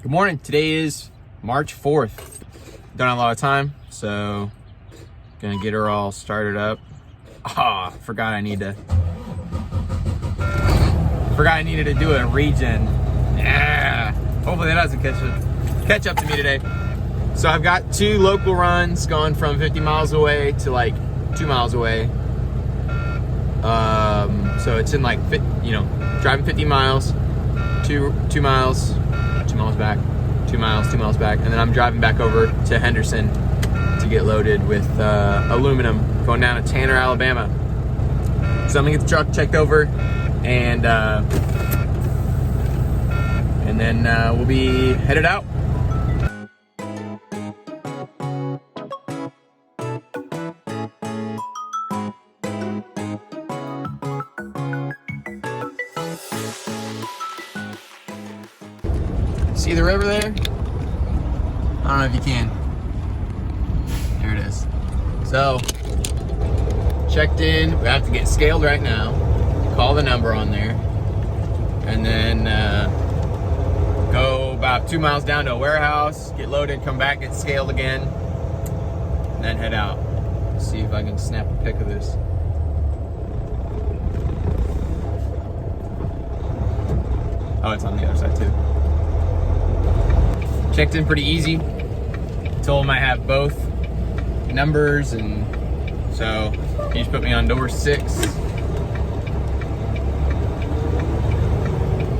Good morning. Today is March 4th. Don't have a lot of time, so gonna get her all started up. Forgot I needed to do a regen. Yeah. Hopefully that doesn't catch up to me today. So I've got 2 local runs going from 50 miles away to like 2 miles away. So it's in like, driving 50 miles, 2 miles, 2 miles back, 2 miles back, and then I'm driving back over to Henderson to get loaded with aluminum going down to Tanner, Alabama. So I'm gonna get the truck checked over, and then we'll be headed out. See the river there? I don't know if you can. There it is. So, checked in. We have to get scaled right now. Call the number on there. And then go about 2 miles down to a warehouse, get loaded, come back, get scaled again, and then head out. See if I can snap a pic of this. Oh, it's on the other side too. Checked in pretty easy. Told him I have both numbers, and so he just put me on door 6.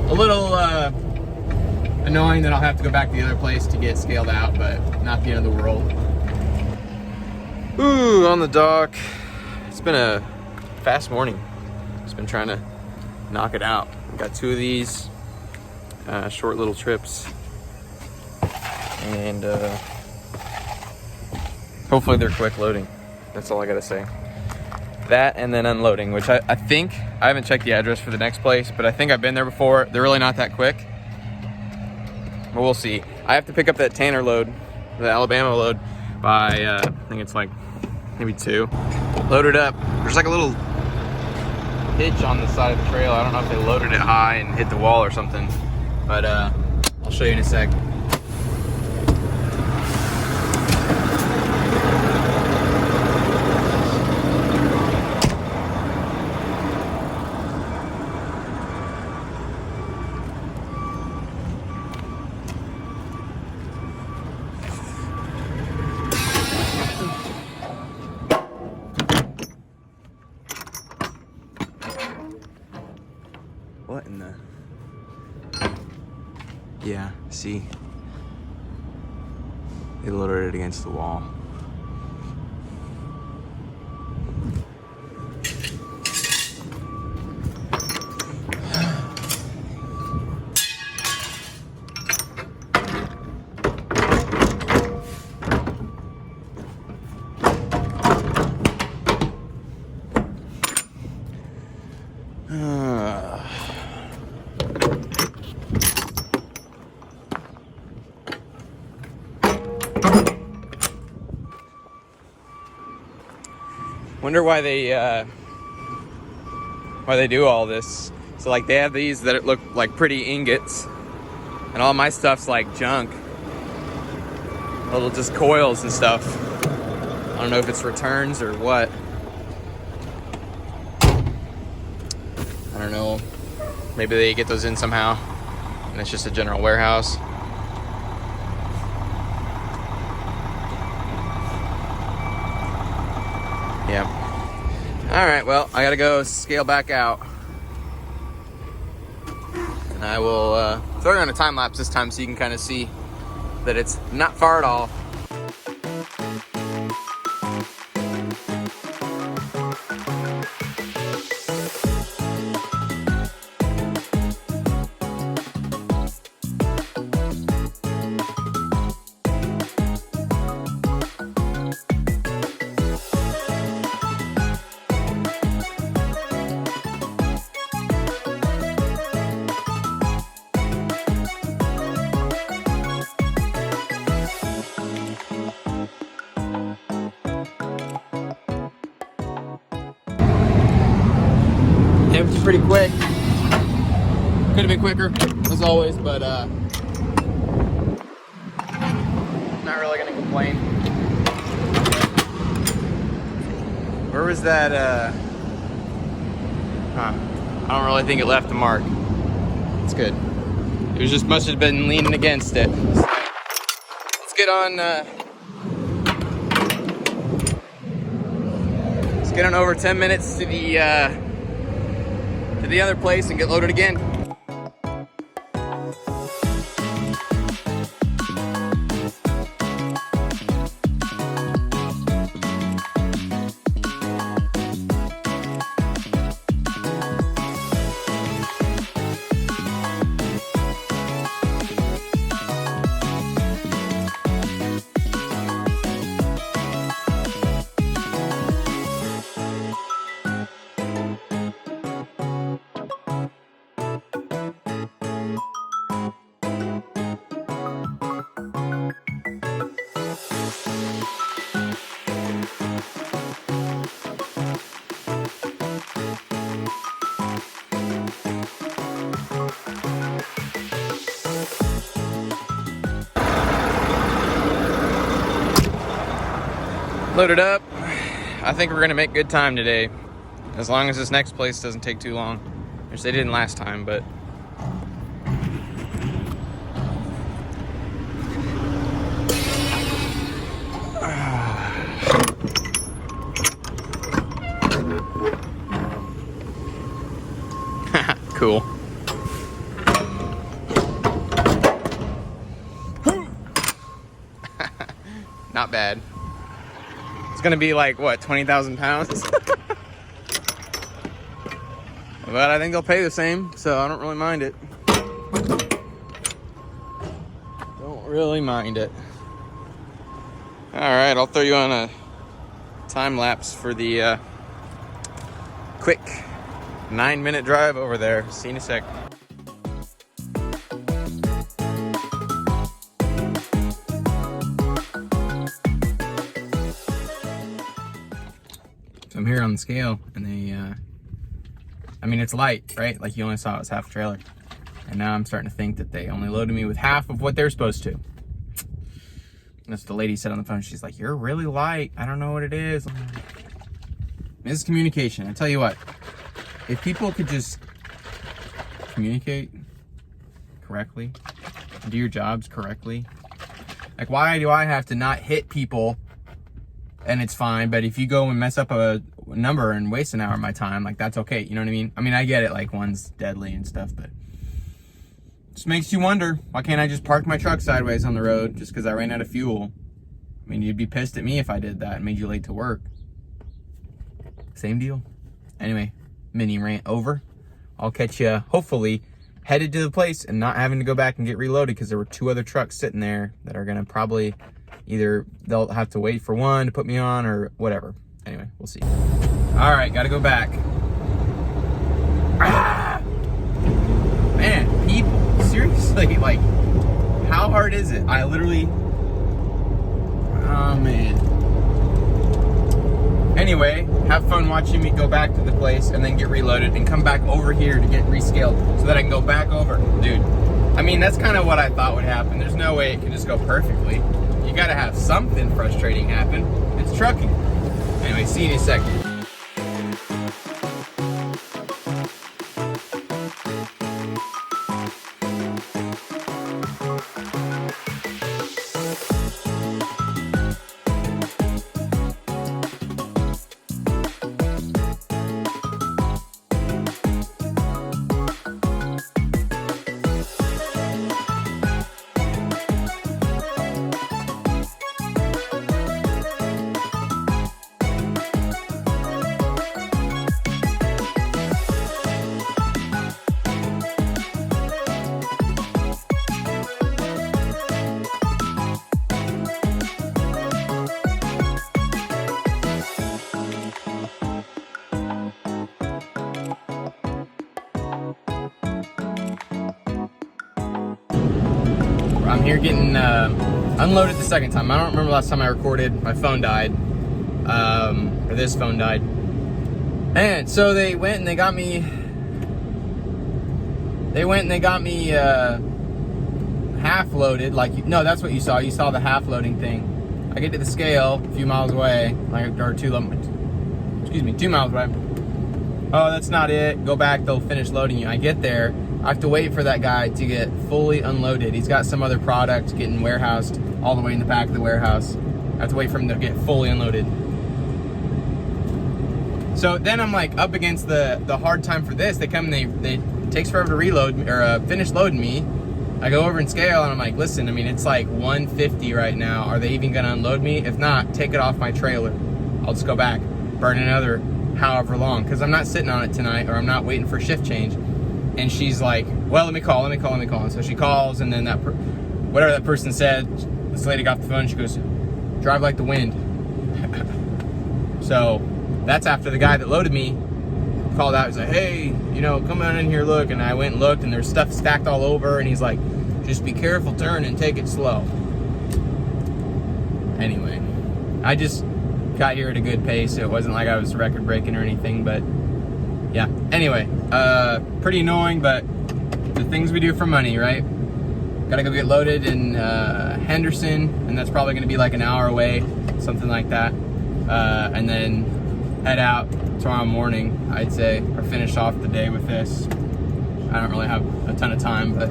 A little annoying that I'll have to go back to the other place to get scaled out, but not the end of the world. Ooh, on the dock. It's been a fast morning. Just been trying to knock it out. Got 2 of these short little trips. And hopefully they're quick loading. That's all I gotta say. That and then unloading, which I think, I haven't checked the address for the next place, but I think I've been there before. They're really not that quick, but we'll see. I have to pick up that Tanner load, the Alabama load, by I think it's like maybe 2. Load it up. There's like a little hitch on the side of the trail. I don't know if they loaded it high and hit the wall or something, but I'll show you in a sec. What in the... Yeah, see? They loaded it against the wall. Wonder why they do all this. So like they have these that look like pretty ingots, and all my stuff's like junk, little just coils and stuff. I don't know if it's returns or what. I don't know. Maybe they get those in somehow, and it's just a general warehouse. Yep. All right, well, I gotta go scale back out. And I will throw it on a time lapse this time so you can kind of see that it's not far at all. Empty pretty quick. Could have been quicker, as always, but Not really gonna complain. Where was that, I don't really think it left a mark. It's good. It was just must have been leaning against it. So, let's get on, let's get on over 10 minutes to the other place and get loaded again. Loaded up. I think we're gonna make good time today, as long as this next place doesn't take too long, which they didn't last time. But cool. Not bad. It's gonna be like, what, 20,000 pounds? But I think they'll pay the same, so I don't really mind it. Don't really mind it. All right, I'll throw you on a time lapse for the quick 9-minute drive over there. See you in a sec. So I'm here on the scale, and they, I mean, it's light, right? Like, you only saw it was half a trailer. And now I'm starting to think that they only loaded me with half of what they're supposed to. That's what the lady said on the phone. She's like, "You're really light. I don't know what it is." Miscommunication. I tell you what, if people could just communicate correctly, do your jobs correctly. Like, why do I have to not hit people and it's fine, but if you go and mess up a number and waste an hour of my time, like, that's okay. You know what I mean? I mean, I get it, like, one's deadly and stuff, but just makes you wonder, why can't I just park my truck sideways on the road just because I ran out of fuel? I mean, you'd be pissed at me if I did that and made you late to work. Same deal. Anyway, mini rant over. I'll catch you, hopefully, headed to the place and not having to go back and get reloaded, because there were 2 other trucks sitting there that are gonna probably either they'll have to wait for one to put me on or whatever. Anyway, we'll see. All right, gotta go back. Ah! Man, people, seriously, like, how hard is it? I literally, oh man. Anyway, have fun watching me go back to the place and then get reloaded and come back over here to get rescaled so that I can go back over. Dude, I mean, that's kind of what I thought would happen. There's no way it can just go perfectly. You gotta have something frustrating happen. It's trucking. Anyway, see you in a second. I'm here getting unloaded the second time. I don't remember last time I recorded. My phone died, or this phone died. And so they went and they got me. half loaded, like, no, that's what you saw. You saw the half loading thing. I get to the scale a few miles away, like, or 2 miles away. Oh, that's not it. Go back, they'll finish loading you. I get there, I have to wait for that guy to get fully unloaded. He's got some other product getting warehoused all the way in the back of the warehouse. I have to wait for him to get fully unloaded. So then I'm like up against the hard time for this. They come and they it takes forever to reload or finish loading me. I go over and scale and I'm like, listen, I mean, it's like 150 right now. Are they even gonna unload me? If not, take it off my trailer. I'll just go back, burn another however long, because I'm not sitting on it tonight, or I'm not waiting for shift change. And she's like, well, let me call. And so she calls, and then whatever that person said, this lady got the phone, she goes, drive like the wind. So that's after the guy that loaded me called out. He's like, hey, you know, come on in here, look. And I went and looked, and there's stuff stacked all over, and he's like, just be careful, turn, and take it slow. Anyway, I just got here at a good pace, so it wasn't like I was record breaking or anything, but yeah. Anyway, pretty annoying, but the things we do for money, right? Gotta go get loaded in Henderson, and that's probably gonna be like an hour away, something like that. And then head out tomorrow morning, I'd say, or finish off the day with this. I don't really have a ton of time, but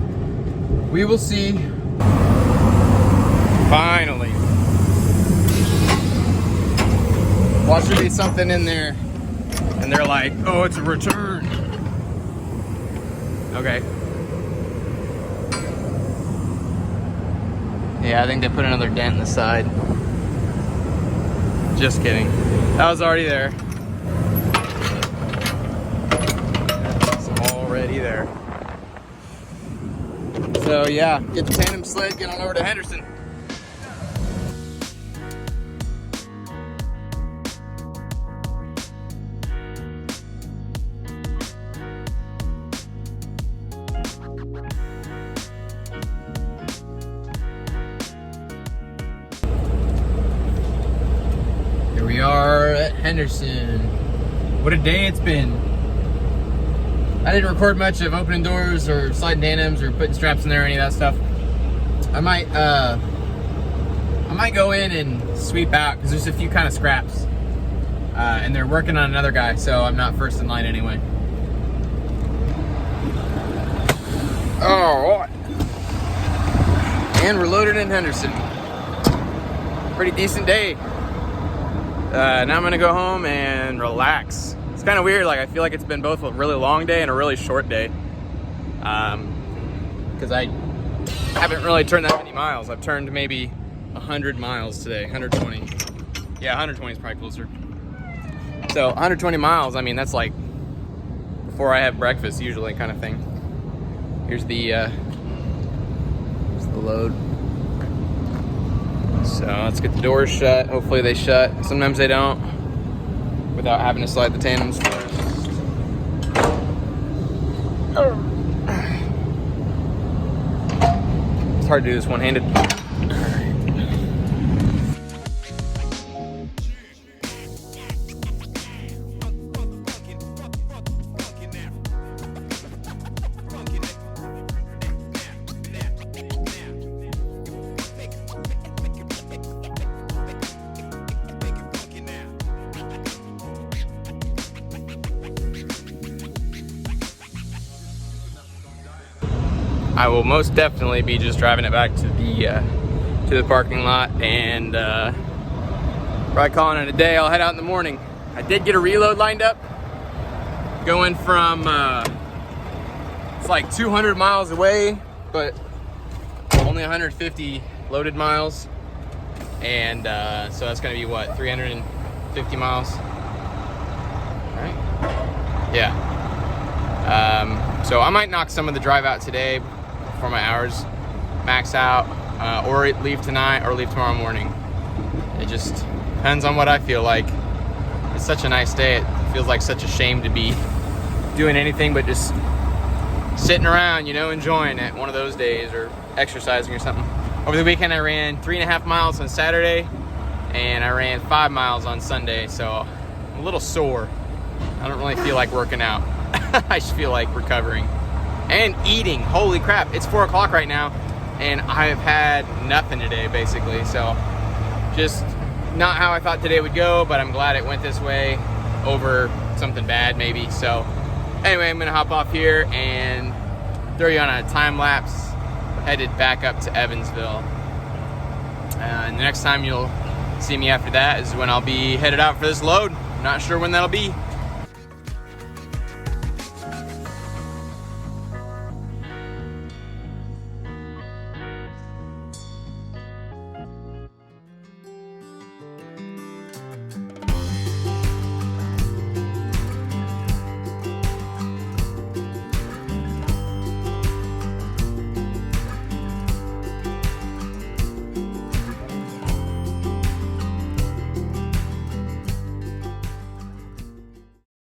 we will see. Finally. Watch there be something in there, and they're like, oh, it's a return. Okay. Yeah, I think they put another dent in the side. Just kidding. That was already there. It's already there. So yeah, get the tandem sled, get on over to Henderson. We are at Henderson. What a day it's been. I didn't record much of opening doors or sliding tandems or putting straps in there or any of that stuff. I might go in and sweep out because there's a few kind of scraps. And they're working on another guy, so I'm not first in line anyway. All right. And we're loaded in Henderson. Pretty decent day. Now I'm gonna go home and relax. It's kind of weird, like I feel like it's been both a really long day and a really short day. Because I haven't really turned that many miles. I've turned maybe 100 miles today, 120. Yeah, 120 is probably closer. So 120 miles, I mean, that's like before I have breakfast usually kind of thing. Here's the load. So let's get the doors shut. Hopefully they shut. Sometimes they don't, without having to slide the tandems first. It's hard to do this one-handed. I will most definitely be just driving it back to the parking lot and probably calling it a day. I'll head out in the morning. I did get a reload lined up, going from it's like 200 miles away, but only 150 loaded miles, and so that's gonna be what, 350 miles, right? Yeah. So I might knock some of the drive out today before my hours max out, or leave tonight or leave tomorrow morning. It just depends on what I feel like. It's such a nice day. It feels like such a shame to be doing anything but just sitting around, you know, enjoying it one of those days, or exercising or something. Over the weekend I ran 3.5 miles on Saturday, and I ran 5 miles on Sunday, so I'm a little sore. I don't really feel like working out. I just feel like recovering and eating. Holy crap, it's 4 o'clock right now, and I have had nothing today, basically. So just not how I thought today would go, but I'm glad it went this way over something bad maybe. So anyway, I'm gonna hop off here and throw you on a time lapse headed back up to Evansville. And the next time you'll see me after that is when I'll be headed out for this load. Not sure when that'll be.